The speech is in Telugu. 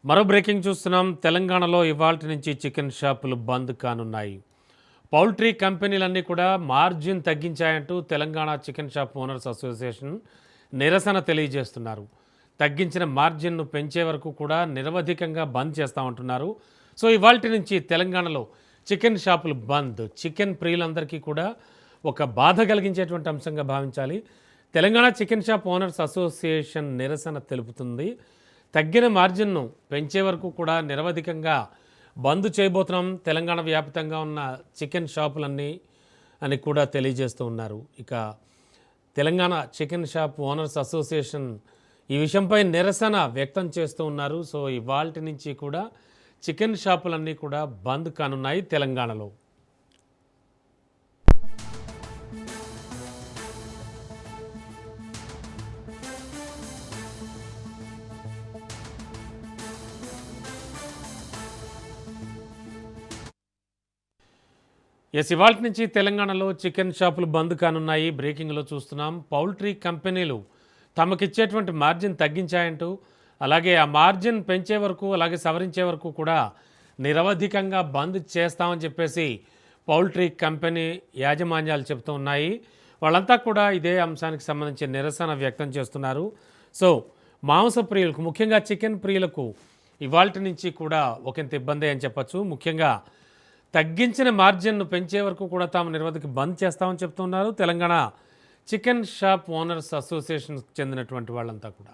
మరో బ్రేకింగ్ చూస్తున్నాం. తెలంగాణలో ఇవాల్టి నుంచి చికెన్ షాపులు బంద్ కానున్నాయి. పౌల్ట్రీ కంపెనీలన్నీ కూడా మార్జిన్ తగ్గించాయంటూ Telangana chicken shop owners association నిరసన తెలియజేస్తున్నారు. తగ్గించిన మార్జిన్ను పెంచే వరకు కూడా నిరవధికంగా బంద్ చేస్తామంటున్నారు. సో ఇవాల్టి నుంచి తెలంగాణలో చికెన్ షాపులు బంద్ చికెన్ ప్రియులందరికీ కూడా ఒక బాధ కలిగించేటువంటి అంశంగా భావించాలి. Telangana chicken shop owners association నిరసన తెలుపుతుంది. తగ్గిన మార్జిన్ను పెంచే వరకు కూడా నిరవధికంగా బంద్ చేయబోతున్నాం తెలంగాణ వ్యాప్తంగా ఉన్న చికెన్ షాపులన్నీ అని కూడా తెలియజేస్తూ ఉన్నారు. ఇక Telangana chicken shop owners association ఈ విషయంపై నిరసన వ్యక్తం చేస్తూ ఉన్నారు. సో ఇవాల్టి నుంచి కూడా చికెన్ షాపులన్నీ కూడా బంద్ కానున్నాయి తెలంగాణలో. ఇవాల్టి నుంచి తెలంగాణలో చికెన్ షాపులు బంద్ కానున్నాయి. బ్రేకింగ్లో చూస్తున్నాం. పౌల్ట్రీ కంపెనీలు తమకిచ్చేటువంటి మార్జిన్ తగ్గించాయంటూ, అలాగే ఆ మార్జిన్ పెంచే వరకు, అలాగే సవరించే వరకు కూడా నిరవధికంగా బంద్ చేస్తామని చెప్పేసి పౌల్ట్రీ కంపెనీ యాజమాన్యాలు చెబుతూ ఉన్నాయి. వాళ్ళంతా కూడా ఇదే అంశానికి సంబంధించి నిరసన వ్యక్తం చేస్తున్నారు. సో మాంస ప్రియులకు, ముఖ్యంగా చికెన్ ప్రియులకు ఇవాల్టి నుంచి కూడా ఒకంత ఇబ్బంది అని చెప్పచ్చు. ముఖ్యంగా తగ్గించిన మార్జిన్ను పెంచే వరకు కూడా తాము నిరవధిక బంద్ చేస్తామని చెప్తున్నారు తెలంగాణ చికెన్ షాప్ ఓనర్స్ అసోసియేషన్కి చెందినటువంటి వాళ్ళంతా కూడా.